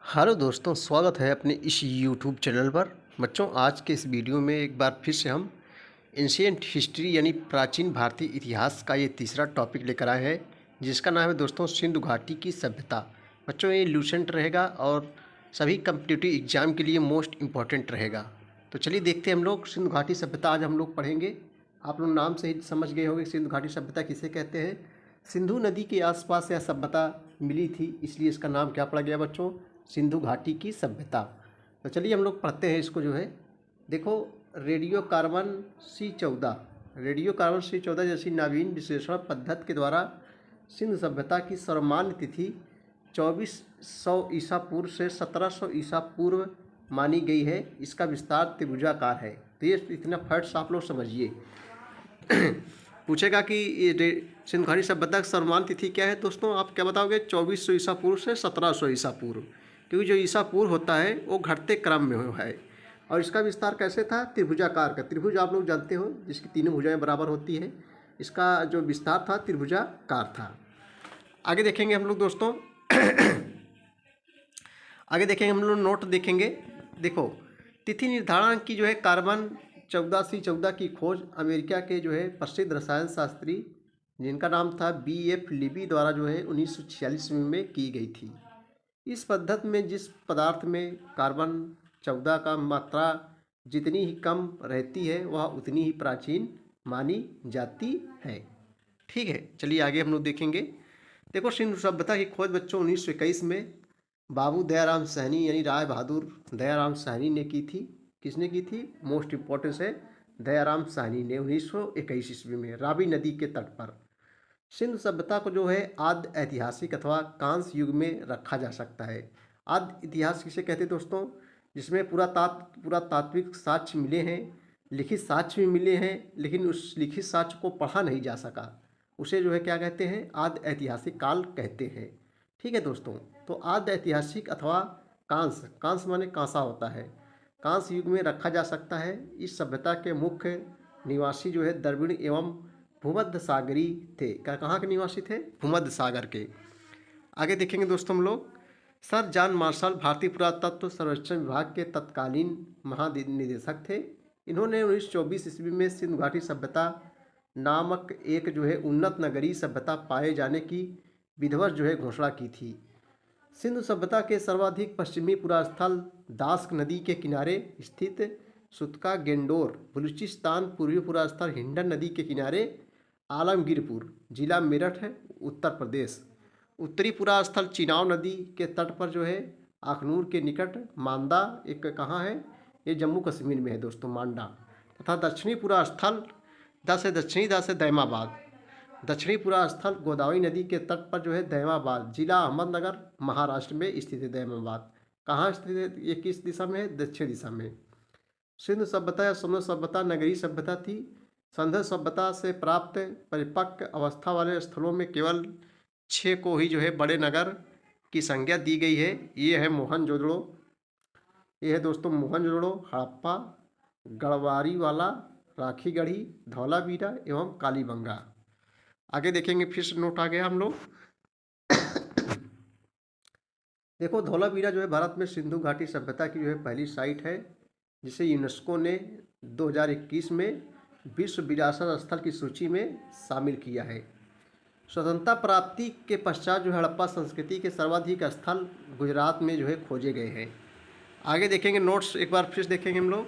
Hello दोस्तों, स्वागत है अपने इस यूट्यूब चैनल पर। बच्चों, आज के इस वीडियो में एक बार फिर से हम एंशिएंट हिस्ट्री यानी प्राचीन भारतीय इतिहास का ये तीसरा टॉपिक लेकर आए हैं, जिसका नाम है दोस्तों सिंधु घाटी की सभ्यता। बच्चों, ये लूसेंट रहेगा और सभी कम्पिटिटिव एग्जाम के लिए मोस्ट इम्पॉर्टेंट रहेगा। तो चलिए देखते हैं हम लोग सिंधु घाटी सभ्यता आज हम लोग पढ़ेंगे। आप लोग नाम से ही समझ गए होंगे सिंधु घाटी सभ्यता किसे कहते हैं। सिंधु नदी के आसपास यह सभ्यता मिली थी, इसलिए इसका नाम क्या पड़ा गया बच्चों, सिंधु घाटी की सभ्यता। तो चलिए हम लोग पढ़ते हैं इसको। जो है देखो, रेडियो कार्बन C14 जैसी नवीन विश्लेषण पद्धति के द्वारा सिंधु सभ्यता की सर्वमान्य तिथि 2400 ईसा पूर्व से 1700 ईसा पूर्व मानी गई है। इसका विस्तार त्रिभुजाकार है। तो ये इतना फैक्ट्स आप लोग समझिए। पूछेगा कि ये सिंधु घाटी सभ्यता की सर्वमान्य तिथि क्या है दोस्तों, आप क्या बताओगे? 2400 ईसा पूर्व से 1700 ईसा पूर्व, क्योंकि जो ईसा पूर्व होता है वो घटते क्रम में है। और इसका विस्तार कैसे था? त्रिभुजाकार का। त्रिभुज आप लोग जानते हो, जिसकी तीनों भुजाएं बराबर होती है। इसका जो विस्तार था त्रिभुजाकार था। आगे देखेंगे हम लोग दोस्तों। आगे देखेंगे हम लोग, नोट देखेंगे। देखो, तिथि निर्धारण की जो है कार्बन 14C14 की खोज अमेरिका के जो है प्रसिद्ध रसायन शास्त्री, जिनका नाम था B.F. लीबी द्वारा जो है 1946 में की गई थी। इस पद्धति में जिस पदार्थ में कार्बन 14 का मात्रा जितनी ही कम रहती है वह उतनी ही प्राचीन मानी जाती है। ठीक है, चलिए आगे हम लोग देखेंगे। देखो, सिंधु सभ्यता की खोज बच्चों 1921 में बाबू दयाराम सहनी यानी राय बहादुर दयाराम सहनी ने की थी। किसने की थी? मोस्ट इम्पोर्टेंस है, दयाराम सहनी ने 1921 ईस्वी में रावी नदी के तट पर। सिंधु सभ्यता को जो है आद्य ऐतिहासिक अथवा कांस्य युग में रखा जा सकता है। आद्य इतिहास किसे कहते हैं दोस्तों? जिसमें पुरातात्विक साक्ष्य मिले हैं, लिखित साक्ष्य भी मिले हैं, लेकिन उस लिखित साक्ष्य को पढ़ा नहीं जा सका, उसे जो है क्या कहते हैं? आद्य ऐतिहासिक काल कहते हैं। ठीक है दोस्तों, तो आद्य ऐतिहासिक अथवा कांस्य माने कांसा होता है, कांस्य युग में रखा जा सकता है। इस सभ्यता के मुख्य निवासी जो है द्रविड़ एवं भूमध्य सागरी थे। कहाँ के निवासी थे? भूमध्य सागर के। आगे देखेंगे दोस्तों हम लोग, सर जॉन मार्शल भारतीय पुरातत्व सर्वेक्षण विभाग के तत्कालीन महानिदेशक थे। इन्होंने 1924 ईस्वी में सिंधु घाटी सभ्यता नामक एक जो है उन्नत नगरीय सभ्यता पाए जाने की विधिवत जो है घोषणा की थी। सिंधु सभ्यता के सर्वाधिक पश्चिमी पुरास्थल दास्क नदी के किनारे स्थित सुतका गेंडोर, बलूचिस्तान पूर्वी पुरास्थल हिंडन नदी के किनारे आलमगीरपुर, जिला मेरठ है, उत्तर प्रदेश। उत्तरी पुरास्थल चिनाव नदी के तट पर जो है अखनूर के निकट मांदा, एक कहाँ है? ये जम्मू कश्मीर में है दोस्तों, मांडा। तथा दक्षिणी पुरास्थल दैमाबाद, दक्षिणी पुरास्थल गोदावरी नदी के तट पर जो है दैमाबाद, जिला अहमदनगर, महाराष्ट्र में स्थित है दैमाबाद। कहाँ स्थित है? ये किस दिशा में है? दक्षिण दिशा में। सिंधु सभ्यता या सिंधु सभ्यता नगरीय सभ्यता थी। सिंधु सभ्यता से प्राप्त परिपक्व अवस्था वाले स्थलों में केवल 6 को ही जो है बड़े नगर की संज्ञा दी गई है। ये है मोहनजोदड़ो, ये है दोस्तों मोहनजोदड़ो, हड़प्पा, गढ़वारीवाला, राखीगढ़ी, धौलावीरा एवं कालीबंगा। आगे देखेंगे, फिर से नोट आ गया हम लोग। देखो, धौलावीरा जो है भारत में सिंधु घाटी सभ्यता की जो है पहली साइट है, जिसे यूनेस्को ने 2021 में विश्व विरासत स्थल की सूची में शामिल किया है। स्वतंत्रता प्राप्ति के पश्चात जो हड़प्पा संस्कृति के सर्वाधिक स्थल गुजरात में जो है खोजे गए हैं। आगे देखेंगे, नोट्स एक बार फिर देखेंगे हम लोग।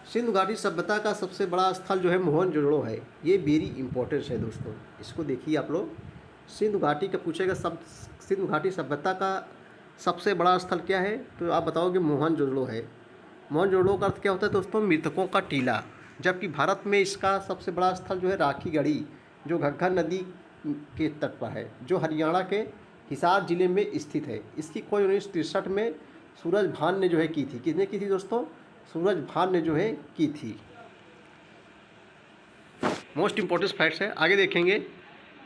सिंधु घाटी सभ्यता का सबसे बड़ा स्थल जो है मोहनजोदड़ो है। ये वेरी इंपॉर्टेंट है दोस्तों, इसको देखिए आप लोग। सिंधु घाटी का पूछेगा, सब सिंधु घाटी सभ्यता का सबसे बड़ा स्थल क्या है, तो आप बताओगे मोहनजोदड़ो है। मोहनजोदड़ो का अर्थ क्या होता है दोस्तों? मृतकों का टीला। जबकि भारत में इसका सबसे बड़ा स्थल जो है राखीगढ़ी, जो घग्गर नदी के तट पर है, जो हरियाणा के हिसार जिले में स्थित है। इसकी खोज 1963 में सूरज भान ने जो है की थी। किसने की थी दोस्तों? सूरज भान ने जो है की थी। मोस्ट इम्पोर्टेंट फैक्ट्स है। आगे देखेंगे,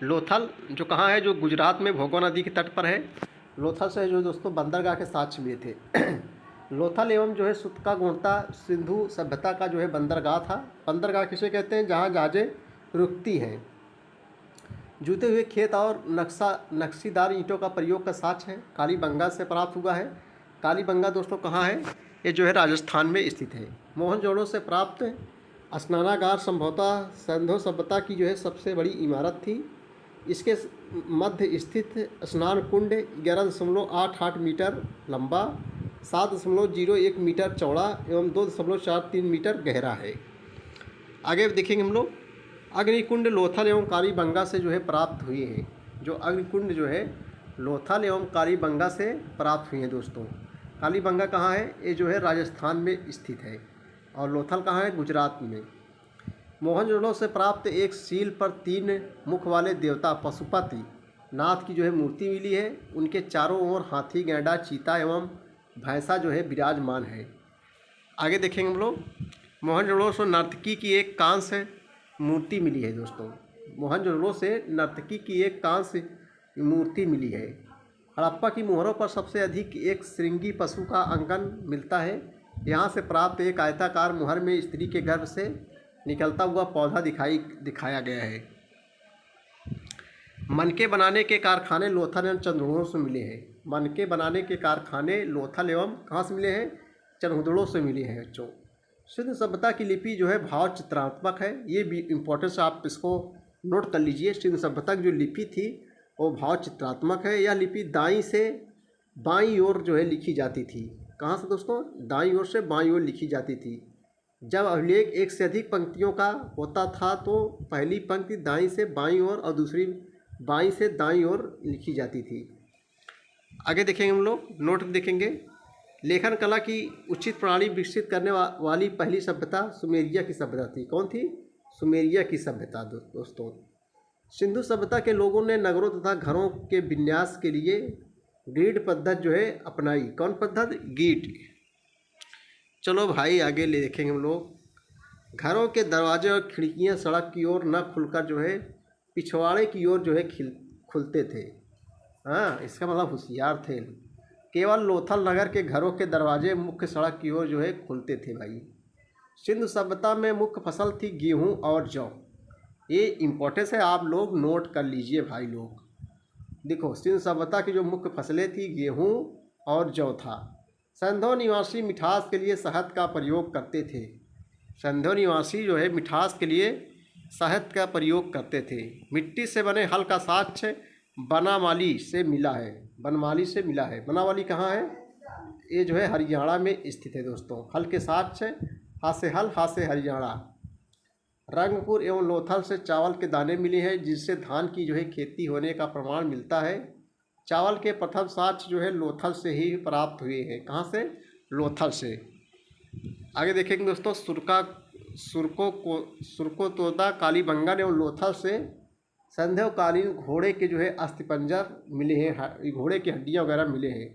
लोथल जो कहाँ है? जो गुजरात में भोगवा नदी के तट पर है। लोथल से जो दोस्तों बंदरगाह के साक्ष्य मिले थे। लोथल एवं जो है सुतका गोंडता सिंधु सभ्यता का जो है बंदरगाह था। बंदरगाह किसे कहते हैं? जहाँ जहाजें रुकती हैं। जूते हुए खेत और नक्शीदार ईंटों का प्रयोग का साक्ष्य है, कालीबंगा से प्राप्त हुआ है। कालीबंगा दोस्तों कहाँ है? ये जो है राजस्थान में स्थित है। मोहनजोदड़ो से प्राप्त स्नानागार संभवतः सिंधु सभ्यता की जो है सबसे बड़ी इमारत थी। इसके मध्य स्थित स्नान कुंड 11.88 मीटर लंबा, 7.01 मीटर चौड़ा एवं 2.43 मीटर गहरा है। आगे देखेंगे हम लोग, अग्निकुंड लोथल एवं कालीबंगा से जो है प्राप्त हुए हैं। जो अग्निकुंड जो है लोथल एवं कालीबंगा से प्राप्त हुए हैं दोस्तों। कालीबंगा कहाँ है? ये जो है राजस्थान में स्थित है और लोथल कहाँ है? गुजरात में। मोहनजोदड़ो से प्राप्त एक सील पर 3 मुख वाले देवता पशुपति नाथ की जो है मूर्ति मिली है। उनके चारों ओर हाथी, गैंडा, चीता एवं भैंसा जो है विराजमान है। आगे देखेंगे हम लोग, मोहनजोदड़ो से नर्तकी की एक कांस्य मूर्ति मिली है दोस्तों। मोहनजोदड़ो से नर्तकी की एक कांस्य मूर्ति मिली है। हड़प्पा की मोहरों पर सबसे अधिक एक श्रृंगी पशु का अंकन मिलता है। यहाँ से प्राप्त एक आयताकार मोहर में स्त्री के गर्भ से निकलता हुआ पौधा दिखाया गया है। मनके बनाने के कारखाने लोथल एवं चंदोड़ों से मिले हैं। मनके बनाने के कारखाने लोथल एवं कहाँ से मिले हैं? चंदोड़ों से मिले हैं बच्चों। सिंधु सभ्यता की लिपि जो है भाव चित्रात्मक है। ये भी इम्पोर्टेंस आप इसको नोट कर लीजिए। सिंधु सभ्यता की जो लिपि थी वो भाव चित्रात्मक है। यह लिपि दाईं से बाईं ओर जो है लिखी जाती थी। कहाँ से दोस्तों? दाईं ओर से बाईं ओर लिखी जाती थी। जब अभिलेख एक से अधिक पंक्तियों का होता था तो पहली पंक्ति दाईं से बाईं ओर और दूसरी बाईं से दाईं ओर लिखी जाती थी। आगे देखेंगे हम लोग, नोट देखेंगे। लेखन कला की उचित प्रणाली विकसित करने वाली पहली सभ्यता सुमेरिया की सभ्यता थी। कौन थी? सुमेरिया की सभ्यता दोस्तों। सिंधु सभ्यता के लोगों ने नगरों तथा घरों के विन्यास के लिए ग्रिड पद्धति जो है अपनाई। कौन पद्धति? ग्रिड। चलो भाई आगे ले देखेंगे हम लोग। घरों के दरवाजे और खिड़कियां सड़क की ओर न खुलकर जो है पिछवाड़े की ओर जो है खुलते थे। हाँ, इसका मतलब होशियार थे। केवल लोथल नगर के घरों के दरवाजे मुख्य सड़क की ओर जो है खुलते थे भाई। सिंधु सभ्यता में मुख्य फसल थी गेहूं और जौ। ये इम्पोर्टेंस है, आप लोग नोट कर लीजिए भाई लोग। देखो, सिंधु सभ्यता की जो मुख्य फसलें थी गेहूं और जौ था। सिंधु निवासी मिठास के लिए शहद का प्रयोग करते थे। सिंधु निवासी जो है मिठास के लिए शहद का प्रयोग करते थे। मिट्टी से बने हल का साक्ष्य बनामाली से मिला है। बनमाली से मिला है। बनामाली कहाँ है? ये जो है हरियाणा में स्थित है दोस्तों। हल के साक्ष्य हाथ से हल, हाथ से हरियाणा। रंगपुर एवं लोथल से चावल के दाने मिले हैं जिससे धान की जो है खेती होने का प्रमाण मिलता है। चावल के प्रथम साक्ष्य जो है लोथल से ही प्राप्त हुए हैं। कहाँ से? लोथल से। आगे देखेंगे दोस्तों, सुरको तोदा कालीबंगा एवं लोथल से संध्याकालीन घोड़े के जो है अस्थिपंजर मिले हैं। घोड़े की हड्डियाँ वगैरह मिले हैं।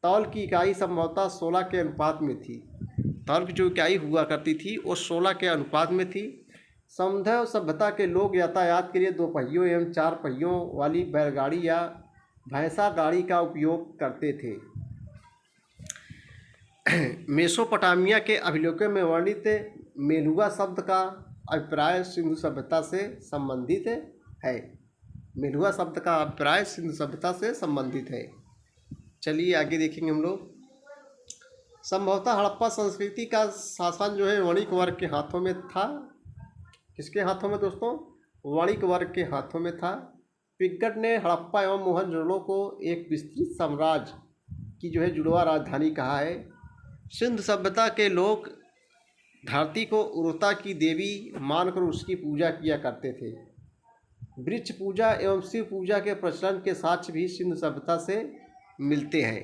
तौल की इकाई संभवतः 16 के अनुपात में थी। तौल की जो इकाई हुआ करती थी वो 16 के अनुपात में थी। सिंधु सभ्यता के लोग यातायात के लिए 2 पहियों एवं 4 पहियों वाली बैलगाड़ी या भैंसा गाड़ी का उपयोग करते थे। मेसोपोटामिया के अभिलेखों में वर्णित मेलुआ शब्द का अभिप्राय सिंधु सभ्यता से संबंधित है। मेलुआ शब्द का अभिप्राय सिंधु सभ्यता से संबंधित है। चलिए आगे देखेंगे हम लोग। संभवतः हड़प्पा संस्कृति का शासन जो है वणिक वर्ग के हाथों में था। किसके हाथों में दोस्तों? वणिक वर्ग के हाथों में था। पिगट ने हड़प्पा एवं मोहनजोदड़ो को एक विस्तृत साम्राज्य की जो है जुड़वा राजधानी कहा है। सिंधु सभ्यता के लोग धरती को उर्वरता की देवी मानकर उसकी पूजा किया करते थे। वृक्ष पूजा एवं शिव पूजा के प्रचलन के साक्ष्य भी सिंधु सभ्यता से मिलते हैं।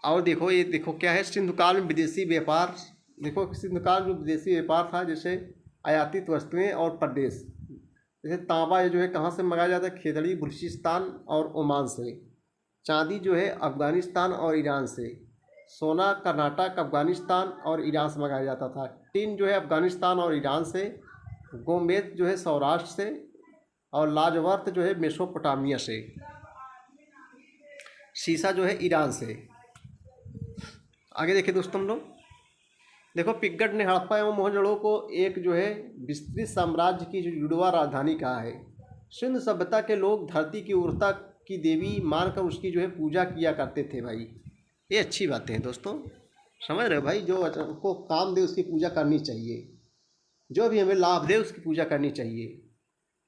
और देखो, ये देखो क्या है, सिंधु काल में विदेशी व्यापार। देखो, सिंधु काल में विदेशी व्यापार था, जैसे आयातित वस्तुएं और प्रदेश। जैसे तांबा ये जो है कहाँ से मंगाया जाता है? खेतड़ी, बलूचिस्तान और ओमान से। चांदी जो है अफगानिस्तान और ईरान से। सोना कर्नाटक, अफगानिस्तान और ईरान से मंगाया जाता था। टीन जो है अफगानिस्तान और ईरान से। गोमेद जो है सौराष्ट्र से। और लाजवर्त जो है मेसोपोटामिया से। शीशा जो है ईरान से। आगे देखिए दोस्तों हम लोग, देखो, पिगट ने हड़प्पा एवं मोहनजोदड़ो को एक जो है विस्तृत साम्राज्य की जो जुड़वा राजधानी कहा है। सिंधु सभ्यता के लोग धरती की उर्वरता की देवी मानकर उसकी जो है पूजा किया करते थे भाई। ये अच्छी बातें हैं दोस्तों, समझ रहे हो भाई। जो को काम दे उसकी पूजा करनी चाहिए, जो भी हमें लाभ दे उसकी पूजा करनी चाहिए।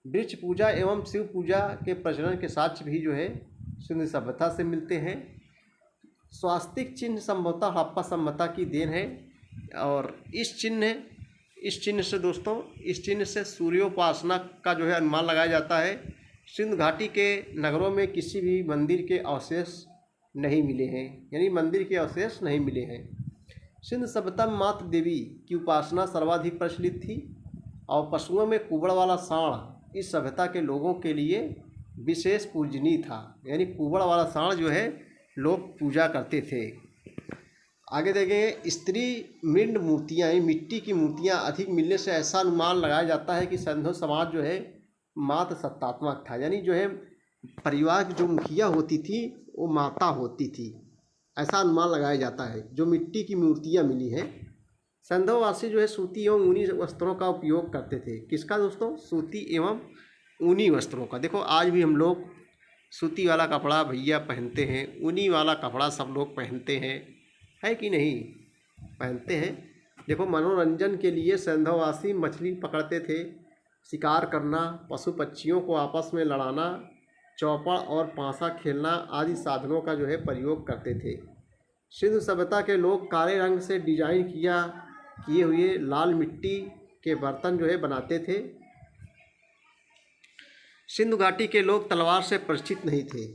वृक्ष पूजा एवं शिव पूजा के प्रचलन के साक्ष्य भी जो है सिंधु सभ्यता से मिलते हैं। स्वास्तिक चिन्ह संभवतः हड़प्पा सभ्यता की देन है। और इस चिन्ह से दोस्तों, इस चिन्ह से सूर्योपासना का जो है अनुमान लगाया जाता है। सिंधु घाटी के नगरों में किसी भी मंदिर के अवशेष नहीं मिले हैं, यानी मंदिर के अवशेष नहीं मिले हैं। सिंधु सभ्यता में मातृ देवी की उपासना सर्वाधिक प्रचलित थी और पशुओं में कुबड़ वाला सांड इस सभ्यता के लोगों के लिए विशेष पूजनीय था, यानी कुबड़ वाला सांड जो है लोग पूजा करते थे। आगे देखेंगे, स्त्री मृण्ड मूर्तियाँ, मिट्टी की मूर्तियाँ अधिक मिलने से ऐसा अनुमान लगाया जाता है कि सिंधु समाज जो है मातृ सत्तात्मक था, यानी जो है परिवार की जो मुखिया होती थी वो माता होती थी, ऐसा अनुमान लगाया जाता है। जो मिट्टी की मूर्तियाँ मिली हैं, सिंधुवासी जो है सूती एवं ऊनी वस्त्रों का उपयोग करते थे। किसका दोस्तों? सूती एवं ऊनी वस्त्रों का। देखो आज भी हम लोग सूती वाला कपड़ा भैया पहनते हैं, ऊनी वाला कपड़ा सब लोग पहनते हैं, है कि नहीं? पहनते हैं। देखो मनोरंजन के लिए सिंधुवासी मछली पकड़ते थे, शिकार करना, पशु पक्षियों को आपस में लड़ाना, चौपड़ और पासा खेलना आदि साधनों का जो है प्रयोग करते थे। सिंधु सभ्यता के लोग काले रंग से डिजाइन किए हुए लाल मिट्टी के बर्तन जो है बनाते थे। सिंधु घाटी के लोग तलवार से परिचित नहीं थे।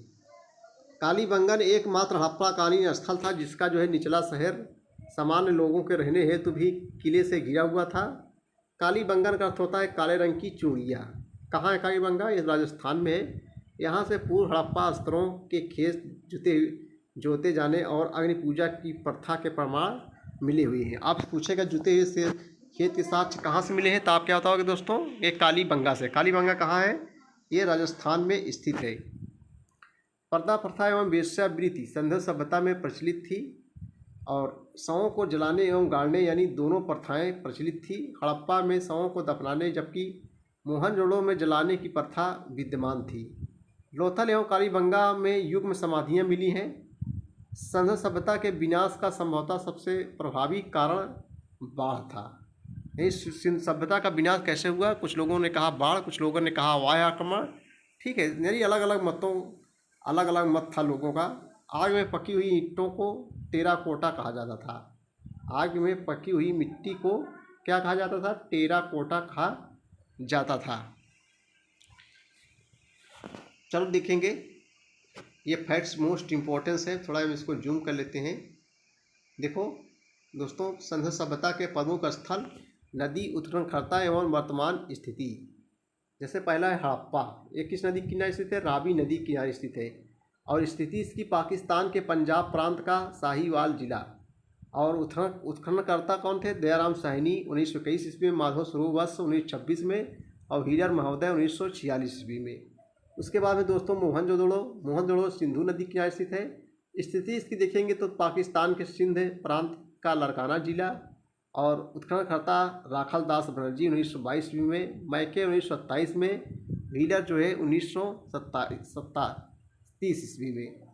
कालीबंगन एकमात्र हड़प्पाकालीन स्थल था जिसका जो है निचला शहर सामान्य लोगों के रहने हेतु भी किले से घिरा हुआ था। कालीबंगन का अर्थ होता है काले रंग की चूड़ियाँ। कहाँ है कालीबंगा? ये राजस्थान में है। यहाँ से पूर्व हड़प्पा स्तरों के खेत जोते जाने और अग्नि पूजा की प्रथा के प्रमाण मिले हुए हैं। आप पूछेगा जुते हुए से खेत के साक्ष्य कहाँ से मिले हैं, तो आप क्या बताओगे दोस्तों? ये कालीबंगा से। कालीबंगा कहाँ है? ये राजस्थान में स्थित है। पर्दा प्रथा एवं वेश्यावृत्ति सिंधु सभ्यता में प्रचलित थी और शवों को जलाने एवं गाड़ने यानी दोनों प्रथाएं प्रचलित थी। हड़प्पा में शवों को दफनाने जबकि मोहनजोदड़ो में जलाने की प्रथा विद्यमान थी। लोथल एवं कालीबंगा में युग्म समाधियाँ मिली हैं। सिंधु सभ्यता के विनाश का संभवतः सबसे प्रभावी कारण बाढ़ था। इस सिंधु सभ्यता का विनाश कैसे हुआ? कुछ लोगों ने कहा बाढ़, कुछ लोगों ने कहा वायु आक्रमण। ठीक है, यानी अलग अलग मत था लोगों का। आग में पकी हुई ईंटों को टेराकोटा कहा जाता था। आग में पकी हुई मिट्टी को क्या कहा जाता था? टेराकोटा कहा जाता था। चलो देखेंगे, ये फैक्ट्स मोस्ट इम्पोर्टेंस है, थोड़ा हम इसको जूम कर लेते हैं। देखो दोस्तों, सिंधु सभ्यता के प्रमुख स्थल, नदी उत्खननकर्ता एवं वर्तमान स्थिति। जैसे पहला है हड़प्पा, ये किस नदी के किनारे स्थित है? रावी नदी के किनारे स्थित है। और स्थिति इसकी पाकिस्तान के पंजाब प्रांत का साहिवाल जिला। और उत्खननकर्ता कौन थे? दयाराम साहनी 1921 ईस्वी में, माधव स्वरूप वत्स 1926 में और हीरर महोदय 1946 ईस्वी में। उसके बाद में दोस्तों मोहनजोदड़ो सिंधु नदी के किनारे स्थित है। स्थिति इसकी देखेंगे तो पाकिस्तान के सिंध प्रांत का लड़काना जिला। और उत्खननकर्ता राखल दास बनर्जी 1922 ईस्वी में, मैके 1927 में, व्हीलर जो है 1930 ईस्वी में।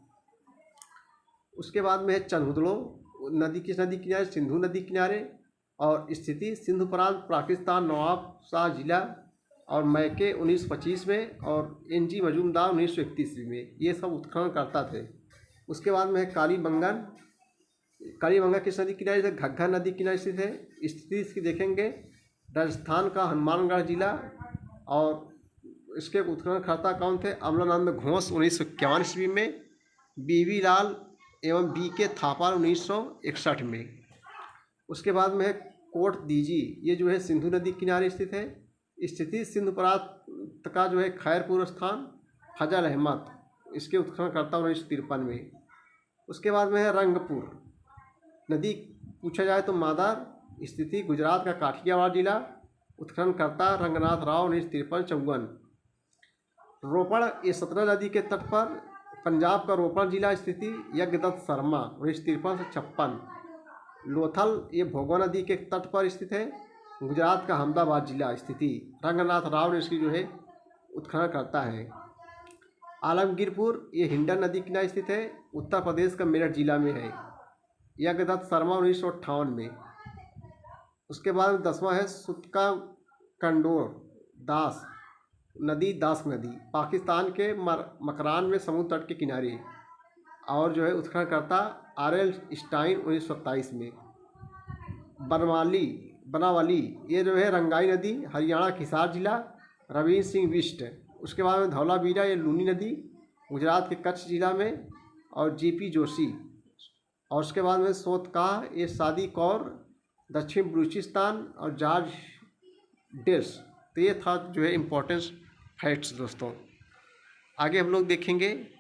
उसके बाद में है चंदुदड़ो नदी, किस नदी किनारे? सिंधु नदी किनारे। और स्थिति सिंधु प्रांत पाकिस्तान नवाब शाह जिला। और मैके 1925 में और एन.जी. मजूमदार 1931 में। ये सब उत्खननकर्ता थे। उसके बाद में है कालीबंगा किस नदी किनारे से? घग्गर नदी किनारे स्थित है। स्थिति इसकी देखेंगे राजस्थान का हनुमानगढ़ जिला। और इसके उत्खननकर्ता कौन थे? अमलानंद घोष 1951 ईस्वी में, बीवी लाल एवं बी.के. थापर 1961 में। उसके बाद में है कोट दीजी, ये जो है सिंधु नदी किनारे स्थित है। स्थिति सिंधु प्रांत का जो है खैरपुर स्थान, फजल अहमद, इसके उत्खननकर्ता 1953 में। उसके बाद में है रंगपुर नदी, पूछा जाए तो मादार। स्थिति गुजरात का काठियावाड़ जिला। उत्खननकर्ता रंगनाथ राव 1953-54। रोपड़, ये सतलज नदी के तट पर पंजाब का रोपड़ जिला। स्थिति यज्ञदत्त शर्मा 1953-56। लोथल, ये भोगो नदी के तट पर स्थित है, गुजरात का अहमदाबाद जिला। स्थिति रंगनाथ राव ने इसकी जो है उत्खनन करता है। आलमगीरपुर ये हिंडन नदी किनारे स्थित है, उत्तर प्रदेश का मेरठ जिला में है। यज्ञदत्त शर्मा 1958 में। उसके बाद 10वां है सुतका कंडोर दास नदी, दास नदी पाकिस्तान के मकरान में समुद्र तट के किनारे। और जो है उत्खननकर्ता RL स्टाइन 1927 में। बनावाली ये जो है रंगाई नदी, हरियाणा के हिसार जिला, रविंद्र सिंह बिष्ट। उसके बाद में धौलावीरा ये लूनी नदी, गुजरात के कच्छ जिला में, और JP जोशी। और उसके बाद में सोतकाह ये सादी कौर, दक्षिण बलूचिस्तान, और जॉर्ज डेस। तो ये था जो है इम्पोर्टेंस फैक्ट्स दोस्तों। आगे हम लोग देखेंगे